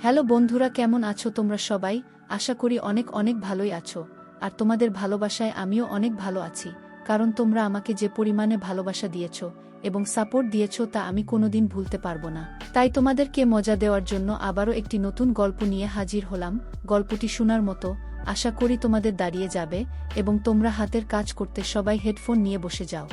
Hello বন্ধুরা, কেমন আছো তোমরা সবাই? আশা করি অনেক অনেক ভালোই আছো। আর তোমাদের ভালোবাসায় আমিও অনেক ভালো আছি, কারণ তোমরা আমাকে যে পরিমাণে ভালোবাসা দিয়েছো এবং সাপোর্ট দিয়েছো তা আমি কোনোদিন ভুলতে পারবো না। তাই তোমাদেরকে মজা দেওয়ার জন্য আবারও একটি নতুন গল্প নিয়ে হাজির হলাম। গল্পটি শোনার মতো, আশা করি তোমাদের দাঁড়িয়ে যাবে এবং তোমরা হাতের কাজ করতে সবাই হেডফোন নিয়ে বসে যাও।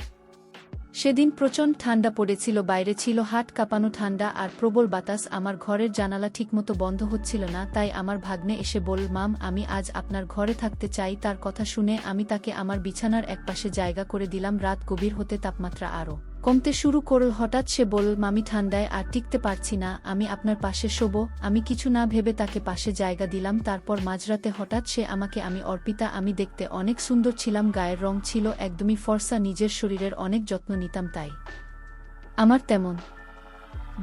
সেদিন প্রচণ্ড ঠান্ডা পড়েছিল, বাইরে ছিল হাট কাঁপানো ঠান্ডা আর প্রবল বাতাস। আমার ঘরের জানালা ঠিকমতো বন্ধ হচ্ছিল না, তাই আমার ভাগ্নে এসে বলল, মাম আমি আজ আপনার ঘরে থাকতে চাই। তার কথা শুনে আমি তাকে আমার বিছানার একপাশে জায়গা করে দিলাম। রাত গভীর হতে তাপমাত্রা আরও কমতে শুরু করল। হঠাৎ সে বলল, মামি ঠান্ডায় আর টিকতে পারছি না, আমি আপনার পাশে শোবো। আমি কিছু না ভেবে তাকে পাশে জায়গা দিলাম। তারপর মাঝরাতে হঠাৎ সে আমাকে, আমি অর্পিতা, আমি দেখতে অনেক সুন্দর ছিলাম, গায়ের রং ছিল একদমই ফর্সা, নিজের শরীরের অনেক যত্ন নিতাম, তাই আমার তেমন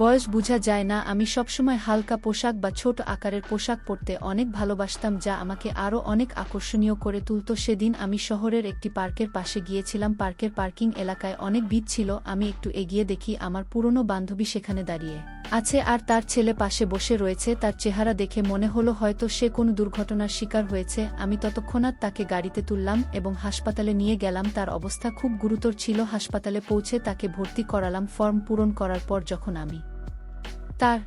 বয়স বোঝা যায় না। আমি সবসময় হালকা পোশাক বা ছোট আকারের পোশাক পরতে অনেক ভালোবাসতাম, যা আমাকে আরও অনেক আকর্ষণীয় করে তুলত। সেদিন আমি শহরের একটি পার্কের পাশে গিয়েছিলাম। পার্কের পার্কিং এলাকায় অনেক ভিড় ছিল। আমি একটু এগিয়ে দেখি আমার পুরনো বান্ধবী সেখানে দাঁড়িয়ে আছে আর তার ছেলে পাশে বসে রয়েছে। তার চেহারা দেখে মনে হলো হয়তো সে কোনো দুর্ঘটনার শিকার হয়েছে। আমি তৎক্ষণাৎ তাকে গাড়িতে তুললাম এবং হাসপাতালে নিয়ে গেলাম। তার অবস্থা খুব গুরুতর ছিল। হাসপাতালে পৌঁছে তাকে ভর্তি করালাম। ফর্ম পূরণ করার পর যখন আমি তার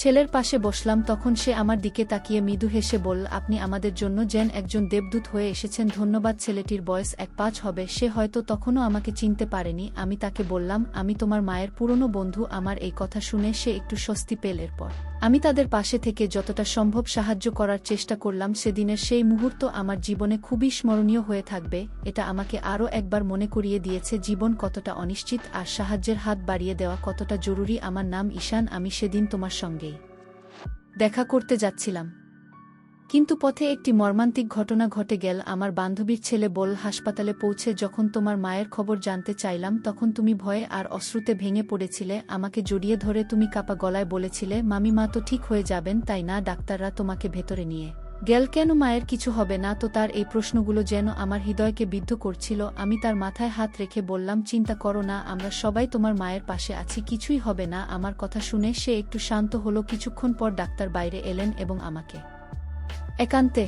ছেলের পাশে বসলাম, তখন সে আমার দিকে তাকিয়ে মৃদু হেসে বলল, আপনি আমাদের জন্য যেন একজন দেবদূত হয়ে এসেছেন। ধন্যবাদ। ছেলেটির বয়স 1-5 হবে। সে হয়তো তখনও আমাকে চিনতে পারেনি। আমি তাকে বললাম, আমি তোমার মায়ের পুরনো বন্ধু। আমার এই কথা শুনে সে একটু স্বস্তি পেল। এরপর আমি তাদের পাশে থেকে যতটা সম্ভব সাহায্য করার চেষ্টা করলাম। সেদিনের সেই মুহূর্ত আমার জীবনে খুবই স্মরণীয় হয়ে থাকবে। এটা আমাকে আরও একবার মনে করিয়ে দিয়েছে জীবন কতটা অনিশ্চিত আর সাহায্যের হাত বাড়িয়ে দেওয়া কতটা জরুরি। আমার নাম ঈশান। আমি সেদিন তোমার সঙ্গেই দেখা করতে যাচ্ছিলাম, কিন্তু পথে একটি মর্মান্তিক ঘটনা ঘটে গেল। আমার বান্ধবীর ছেলে বল, হাসপাতালে পৌঁছে যখন তোমার মায়ের খবর জানতে চাইলাম, তখন তুমি ভয়ে আর অশ্রুতে ভেঙে পড়েছিলে। আমাকে জড়িয়ে ধরে তুমি কাপা গলায় বলেছিলে, মামি মা তো ঠিক হয়ে যাবেন, তাই না? ডাক্তাররা তোমাকে ভেতরে নিয়ে গেল কেন? মায়ের কিছু হবে না তো? তার এই প্রশ্নগুলো যেন আমার হৃদয়কে বিদ্ধ করছিল। আমি তার মাথায় হাত রেখে বললাম, চিন্তা করো না, আমরা সবাই তোমার মায়ের পাশে আছি, কিছুই হবে না। আমার কথা শুনে সে একটু শান্ত হলো। কিছুক্ষণ পর ডাক্তার বাইরে এলেন এবং আমাকে একান্তে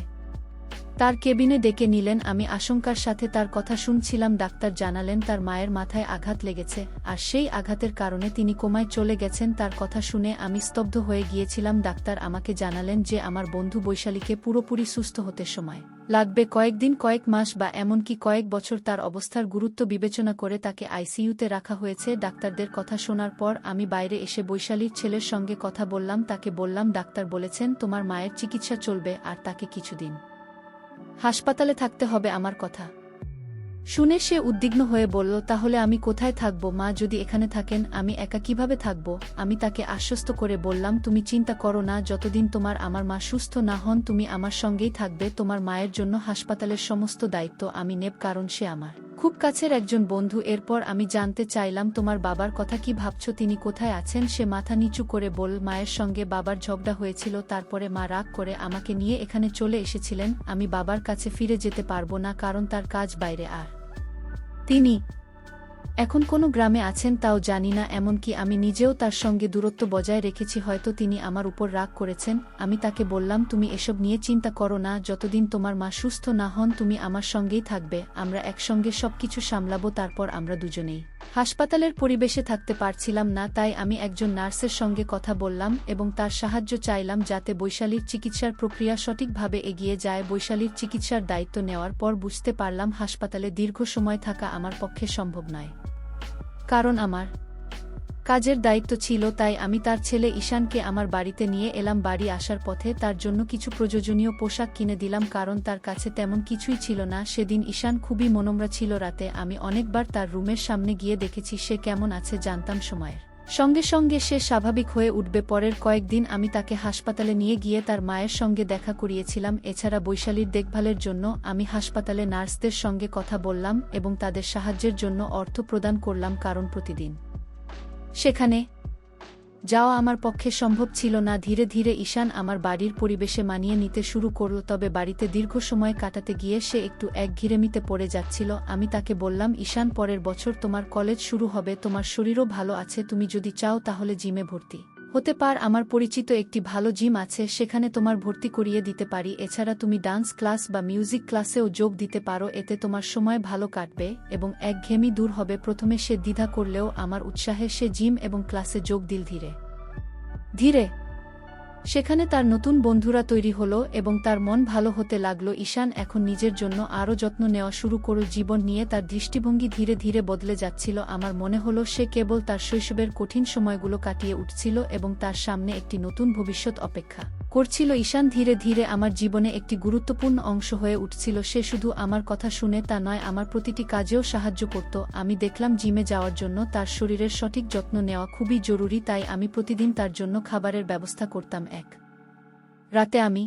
তার কেবিনে ডেকে নিলেন। আমি আশঙ্কার সাথে তার কথা শুনছিলাম। ডাক্তার জানালেন তার মায়ের মাথায় আঘাত লেগেছে আর সেই আঘাতের কারণে তিনি কোমায় চলে গেছেন। তার কথা শুনে আমি স্তব্ধ হয়ে গিয়েছিলাম। ডাক্তার আমাকে জানালেন যে আমার বন্ধু বৈশালীকে পুরোপুরি সুস্থ হতে সময় লাগবে, কয়েকদিন, কয়েক মাস বা এমনকি কয়েক বছর। তার অবস্থার গুরুত্ব বিবেচনা করে তাকে আইসিইউতে রাখা হয়েছে। ডাক্তারদের কথা শোনার পর আমি বাইরে এসে বৈশালীর ছেলের সঙ্গে কথা বললাম। তাকে বললাম, ডাক্তার বলেছেন তোমার মায়ের চিকিৎসা চলবে আর তাকে কিছুদিন হাসপাতালে থাকতে হবে। আমার কথা শুনে সে উদ্বিগ্ন হয়ে বলল, তাহলে আমি কোথায় থাকব? মা যদি এখানে থাকেন, আমি একা কিভাবে থাকব? আমি তাকে আশ্বস্ত করে বললাম, তুমি চিন্তা করো না, যতদিন আমার মা সুস্থ না হন তুমি আমার সঙ্গেই থাকবে। তোমার মায়ের জন্য হাসপাতালের সমস্ত দায়িত্ব আমি নেব, কারণ সে আমার খুব কাছের একজন বন্ধু। এরপর আমি জানতে চাইলাম, তোমার বাবার কথা কি ভাবছো? তিনি কোথায় আছেন? সে মাথা নিচু করে বলল, মায়ের সঙ্গে বাবার ঝগড়া হয়েছিল, তারপরে মা রাগ করে আমাকে নিয়ে এখানে চলে এসেছিলেন। আমি বাবার কাছে ফিরে যেতে পারবো না, কারণ তার কাজ বাইরে আর তিনি এখন কোনো গ্রামে আছেন তাও জানি না। এমনকি আমি নিজেও তার সঙ্গে দূরত্ব বজায় রেখেছি। হয়তো তিনি আমার উপর রাগ করেছেন। আমি তাকে বললাম, তুমি এসব নিয়ে চিন্তা করো না, যতদিন তোমার মা সুস্থ না হন তুমি আমার সঙ্গেই থাকবে। আমরা একসঙ্গে সবকিছু সামলাবো। তারপর আমরা দুজনেই হাসপাতালের পরিবেশে থাকতে পারছিলাম না, তাই আমি একজন নার্সের সঙ্গে কথা বললাম এবং তার সাহায্য চাইলাম যাতে বৈশালীর চিকিৎসার প্রক্রিয়া সঠিকভাবে এগিয়ে যায়। বৈশালীর চিকিৎসার দায়িত্ব নেওয়ার পর বুঝতে পারলাম হাসপাতালে দীর্ঘ সময় থাকা আমার পক্ষে সম্ভব নয়, কারণ আমার কাজের দায়িত্ব ছিল। তাই আমি তার ছেলে ঈশানকে আমার বাড়িতে নিয়ে এলাম। বাড়ি আসার পথে তার জন্য কিছু প্রয়োজনীয় পোশাক কিনে দিলাম, কারণ তার কাছে তেমন কিছুই ছিল না। সেদিন ঈশান খুবই মনমরা ছিল। রাতে আমি অনেকবার তার রুমের সামনে গিয়ে দেখেছি সে কেমন আছে। জানতাম সময়ের সঙ্গে সঙ্গে সে স্বাভাবিক হয়ে উঠবে। পরের কয়েকদিন আমি তাকে হাসপাতালে নিয়ে গিয়ে তার মায়ের সঙ্গে দেখা করিয়েছিলাম। এছাড়া বৈশালীর দেখভালের জন্য আমি হাসপাতালে নার্সদের সঙ্গে কথা বললাম এবং তাদের সাহায্যের জন্য অর্থ প্রদান করলাম, কারণ প্রতিদিন সেখানে যাওয়া আমার পক্ষে সম্ভব ছিল না। ধীরে ধীরে ঈশান আমার বাড়ির পরিবেশে মানিয়ে নিতে শুরু করল, তবে বাড়িতে দীর্ঘ সময় কাটাতে গিয়ে সে একটু একঘেয়েমিতে পড়ে যাচ্ছিল। আমি তাকে বললাম, ঈশান পরের বছর তোমার কলেজ শুরু হবে, তোমার শরীরও ভালো আছে, তুমি যদি চাও তাহলে জিমে ভর্তি হতে পার আমার পরিচিত একটি ভালো জিম আছে, সেখানে তোমার ভর্তি করিয়ে দিতে পারি। এছাড়া তুমি ডান্স ক্লাস বা মিউজিক ক্লাসেও যোগ দিতে পারো, এতে তোমার সময় ভালো কাটবে এবং একঘেয়েমি দূর হবে। প্রথমে সে দ্বিধা করলেও আমার উৎসাহে সে জিম এবং ক্লাসে যোগ দিল। ধীরে ধীরে সেখানে তার নতুন বন্ধুরা তৈরি হলো এবং তার মন ভালো হতে লাগলো। ঈশান এখন নিজের জন্য আরও যত্ন নেওয়া শুরু করল। জীবন নিয়ে তার দৃষ্টিভঙ্গি ধীরে ধীরে বদলে যাচ্ছিল। আমার মনে হলো সে কেবল তার শৈশবের কঠিন সময়গুলো কাটিয়ে উঠছিল এবং তার সামনে একটি নতুন ভবিষ্যৎ অপেক্ষা করছিল। ঈশান ধীরে ধীরে আমার জীবনে একটি গুরুত্বপূর্ণ অংশ হয়ে উঠছিল। সে শুধু আমার কথা শুনে তা নয়, আমার প্রতিটি কাজেও সাহায্য করত। আমি দেখলাম জিমে যাওয়ার জন্য তার শরীরের সঠিক যত্ন নেওয়া খুবই জরুরি, তাই আমি প্রতিদিন তার জন্য খাবারের ব্যবস্থা করতাম। এক রাতে আমি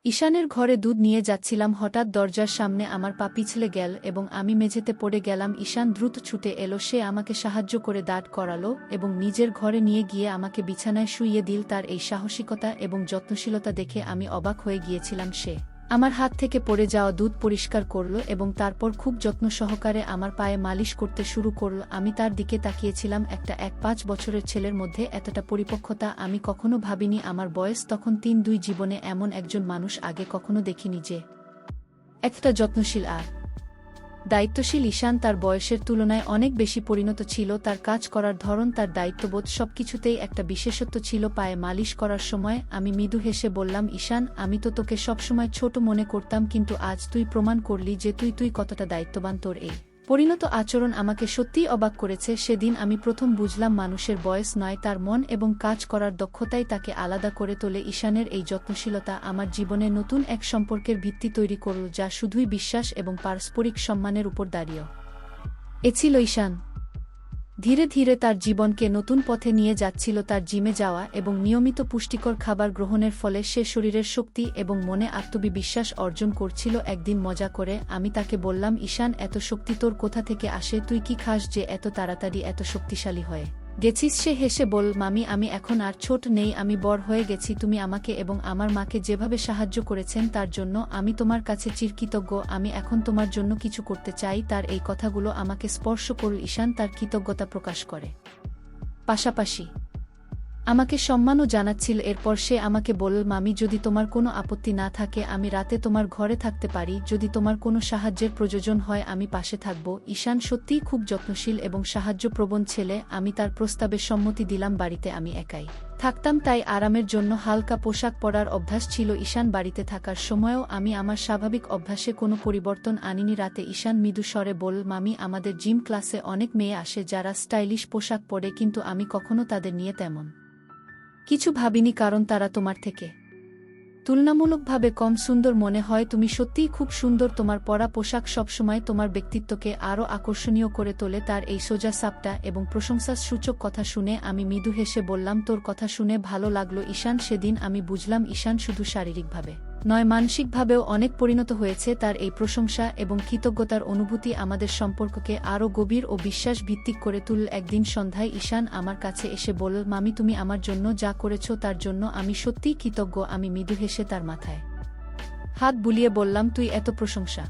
ঈশানের ঘরে দুধ নিয়ে যাচ্ছিলাম, হঠাৎ দরজার সামনে আমার পা পিছলে গেল এবং আমি মেঝেতে পড়ে গেলাম। ঈশান দ্রুত ছুটে এলো, সে আমাকে সাহায্য করে দাঁড় করালো এবং নিজের ঘরে নিয়ে গিয়ে আমাকে বিছানায় শুইয়ে দিল। তার এই সাহসিকতা এবং যত্নশীলতা দেখে আমি অবাক হয়ে গিয়েছিলাম। সে আমার হাত থেকে পড়ে যাওয়া দুধ পরিষ্কার করল এবং তারপর খুব যত্ন সহকারে আমার পায়ে মালিশ করতে শুরু করল। আমি তার দিকে তাকিয়েছিলাম। একটা 5 বছরের ছেলের মধ্যে এতটা পরিপক্কতা আমি কখনো ভাবিনি। আমার বয়স তখন 3-2। জীবনে এমন একজন মানুষ আগে কখনো দেখিনি যে একটা যত্নশীল আর দায়িত্বশীল। ঈশান তার বয়সের তুলনায় অনেক বেশি পরিণত ছিল। তার কাজ করার ধরন, তার দায়িত্ববোধ সবকিছুতেই একটা বিশেষত্ব ছিল। পায়ে মালিশ করার সময় আমি মৃদু হেসে বললাম, ঈশান, আমি তো তোকে সবসময় ছোট মনে করতাম, কিন্তু আজ তুই প্রমাণ করলি যে তুই কতটা দায়িত্ববান। তোর এই পরিণত আচরণ আমাকে সত্যিই অবাক করেছে। সেদিন আমি প্রথম বুঝলাম মানুষের বয়স নয়, তার মন এবং কাজ করার দক্ষতাই তাকে আলাদা করে তোলে। ঈশানের এই যত্নশীলতা আমার জীবনে নতুন এক সম্পর্কের ভিত্তি তৈরি করল, যা শুধুই বিশ্বাস এবং পারস্পরিক সম্মানের উপর দাঁড়িয়ে ছিল। ঈশান ধীরে ধীরে তার জীবনকে নতুন পথে নিয়ে যাচ্ছিল। তার জিমে যাওয়া এবং নিয়মিত পুষ্টিকর খাবার গ্রহণের ফলে সে শরীরের শক্তি এবং মনে আত্মবিশ্বাস অর্জন করছিল। একদিন মজা করে আমি তাকে বললাম, ঈশান, এত শক্তি তোর কোথা থেকে আসে? তুই কি খাস যে এত তাড়াতাড়ি এত শক্তিশালী হয়ে গেছিস? সে হেসে বল, মামি, আমি এখন আর ছোট নেই, আমি বড় হয়ে গেছি। তুমি আমাকে এবং আমার মাকে যেভাবে সাহায্য করেছেন তার জন্য আমি তোমার কাছে চিরকৃতজ্ঞ। আমি এখন তোমার জন্য কিছু করতে চাই। তার এই কথাগুলো আমাকে স্পর্শ করল। ঈশান তার কৃতজ্ঞতা প্রকাশ করে পাশাপাশি আমাকে সম্মানও জানাচ্ছিল। এরপর সে আমাকে বলল, মামি, যদি তোমার কোনো আপত্তি না থাকে আমি রাতে তোমার ঘরে থাকতে পারি। যদি তোমার কোনো সাহায্যের প্রয়োজন হয় আমি পাশে থাকব। ঈশান সত্যিই খুব যত্নশীল এবং সাহায্যপ্রবণ ছেলে। আমি তার প্রস্তাবে সম্মতি দিলাম। বাড়িতে আমি একাই থাকতাম, তাই আরামের জন্য হালকা পোশাক পরার অভ্যাস ছিল। ঈশান বাড়িতে থাকার সময়ও আমি আমার স্বাভাবিক অভ্যাসে কোনো পরিবর্তন আনিনি। রাতে ঈশান মৃদু স্বরে বলল, মামি, আমাদের জিম ক্লাসে অনেক মেয়ে আসে যারা স্টাইলিশ পোশাক পরে, কিন্তু আমি কখনো তাদের নিয়ে তেমন কিছু ভাবিনি, কারণ তারা তোমার থেকে তুলনামূলকভাবে কম সুন্দর মনে হয়। তুমি সত্যিই খুব সুন্দর। তোমার পরা পোশাক সবসময় তোমার ব্যক্তিত্বকে আরও আকর্ষণীয় করে তোলে। তার এই সোজা সাপটা এবং প্রশংসাসূচক কথা শুনে আমি মৃদু হেসে বললাম, তোর কথা শুনে ভালো লাগলো ঈশান। সেদিন আমি বুঝলাম ঈশান শুধু শারীরিকভাবে নয়, মানসিকভাবেও অনেক পরিণত হয়েছে। তার এই প্রশংসা এবং কৃতজ্ঞতার অনুভূতি আমাদের সম্পর্ককে আরও গভীর ও বিশ্বাস ভিত্তিক করে তুলল। একদিন সন্ধ্যায় ঈশান আমার কাছে এসে বলল, মামি, তুমি আমার জন্য যা করেছ তার জন্য আমি সত্যিই কৃতজ্ঞ। আমি মৃদু হেসে তার মাথায় হাত বুলিয়ে বললাম, তুই এত প্রশংসা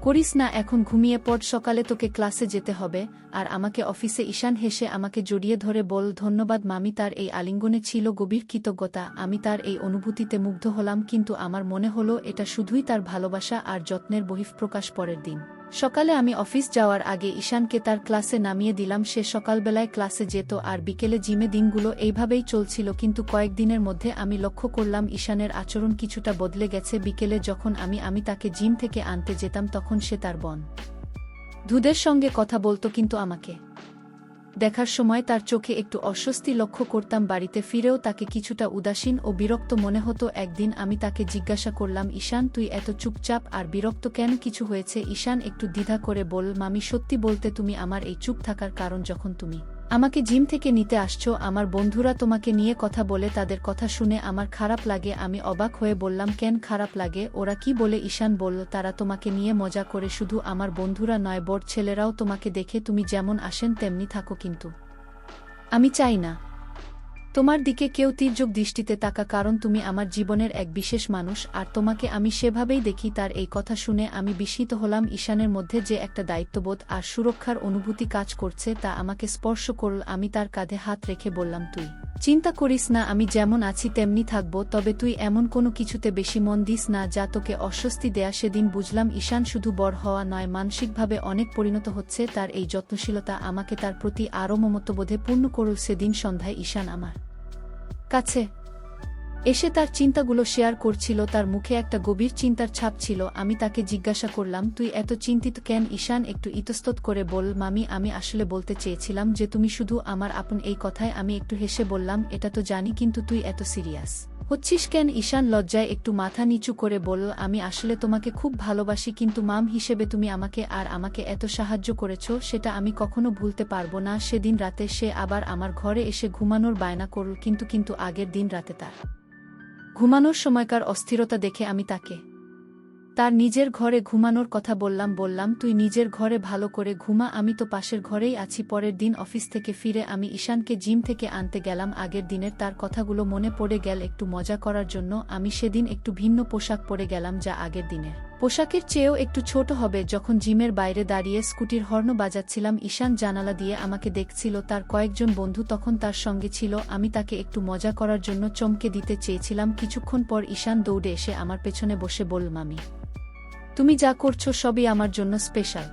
করিস না, এখন ঘুমিয়ে পড়, সকালে তোকে ক্লাসে যেতে হবে আর আমাকে অফিসে। ঈশান হেসে আমাকে জড়িয়ে ধরে বল, ধন্যবাদ মামি। তার এই আলিঙ্গনে ছিল গভীর কৃতজ্ঞতা। আমি তার এই অনুভূতিতে মুগ্ধ হলাম, কিন্তু আমার মনে হলো এটা শুধুই তার ভালোবাসা আর যত্নের বহিঃপ্রকাশ। পরের দিন সকালে আমি অফিস যাওয়ার আগে ঈশানকে তার ক্লাসে নামিয়ে দিলাম। সে সকালবেলায় ক্লাসে যেত আর বিকেলে জিমে। দিনগুলো এইভাবেই চলছিল, কিন্তু কয়েকদিনের মধ্যে আমি লক্ষ্য করলাম ঈশানের আচরণ কিছুটা বদলে গেছে। বিকেলে যখন আমি তাকে জিম থেকে আনতে যেতাম তখন সে তার বন্ধুদের সঙ্গে কথা বলতো, কিন্তু আমাকে দেখার সময় তার চোখে একটু অস্বস্তি লক্ষ্য করতাম। বাড়িতে ফিরেও তাকে কিছুটা উদাসীন ও বিরক্ত মনে হতো। একদিন আমি তাকে জিজ্ঞাসা করলাম, ঈশান, তুই এত চুপচাপ আর বিরক্ত কেন? কিছু হয়েছে? ঈশান একটু দ্বিধা করে বলল, মামি, সত্যি বলতে তুমি আমার এই চুপ থাকার কারণ। যখন তুমি আমাকে জিম থেকে নিতে আসছো আমার বন্ধুরা তোমাকে নিয়ে কথা বলে, তাদের কথা শুনে আমার খারাপ লাগে। আমি অবাক হয়ে বললাম, কেন খারাপ লাগে? ওরা কি বলে? ঈশান বলল, তারা তোমাকে নিয়ে মজা করে। শুধু আমার বন্ধুরা নয়, বড় ছেলেরাও তোমাকে দেখে তুমি যেমন আসেন তেমনি থাকো, কিন্তু আমি চাই না তোমার দিকে কেউ তির্যক দৃষ্টিতে তাকা, কারণ তুমি আমার জীবনের এক বিশেষ মানুষ আর তোমাকে আমি সেভাবেই দেখি। তার এই কথা শুনে আমি বিস্মিত হলাম। ঈশানের মধ্যে যে একটা দায়িত্ববোধ আর সুরক্ষার অনুভূতি কাজ করছে তা আমাকে স্পর্শ করল। আমি তার কাঁধে হাত রেখে বললাম, তুই চিন্তা করিস না, আমি যেমন আছি তেমনি থাকব, তবে তুই এমন কোনো কিছুতে বেশি মন দিস না যা তোকে অস্বস্তি দেয়া। সেদিন বুঝলাম ঈশান শুধু বড় হওয়া নয়, মানসিকভাবে অনেক পরিণত হচ্ছে। তার এই যত্নশীলতা আমাকে তার প্রতি আরও মমত্ববোধে পূর্ণ করল। সেদিন সন্ধ্যায় ঈশান আমার কাছে এসে তার চিন্তাগুলো শেয়ার করছিল। তার মুখে একটা গভীর চিন্তার ছাপ ছিল। আমি তাকে জিজ্ঞাসা করলাম, তুই এত চিন্তিত কেন? ঈশান একটু ইতস্তত করে বলল, মামি, আমি আসলে বলতে চেয়েছিলাম যে তুমি শুধু আমার আপন। এই কথায় আমি একটু হেসে বললাম, এটা তো জানি, কিন্তু তুই এত সিরিয়াস হচ্ছিস কেন? ঈশান লজ্জায় একটু মাথা নিচু করে বলল, আমি আসলে তোমাকে খুব ভালোবাসি, কিন্তু মাম হিসেবে তুমি আমাকে এত সাহায্য করেছ সেটা আমি কখনো ভুলতে পারবো না। সেদিন রাতে সে আবার আমার ঘরে এসে ঘুমানোর বায়না করল, কিন্তু আগের দিন রাতে তার ঘুমানোর সময়কার অস্থিরতা দেখে আমি তাকে তার নিজের ঘরে ঘুমানোর কথা বললাম, তুই নিজের ঘরে ভালো করে ঘুমা, আমি তো পাশের ঘরেই আছি। পরের দিন অফিস থেকে ফিরে আমি ঈশানকে জিম থেকে আনতে গেলাম। আগের দিনের তার কথাগুলো মনে পড়ে গেল। একটু মজা করার জন্য আমি সেদিন একটু ভিন্ন পোশাক পরে গেলাম, যা আগের দিনের পোশাকের চেয়েও একটু ছোট হবে। যখন জিমের বাইরে দাঁড়িয়ে স্কুটির হর্ন বাজাচ্ছিলাম, ঈশান জানালা দিয়ে আমাকে দেখছিল। তার কয়েকজন বন্ধু তখন তার সঙ্গে ছিল। আমি তাকে একটু মজা করার জন্য চমকে দিতে চেয়েছিলাম। কিছুক্ষণ পর ঈশান দৌড়ে এসে আমার পেছনে বসে বলল, মামি, তুমি যা করছো সবই আমার জন্য স্পেশাল।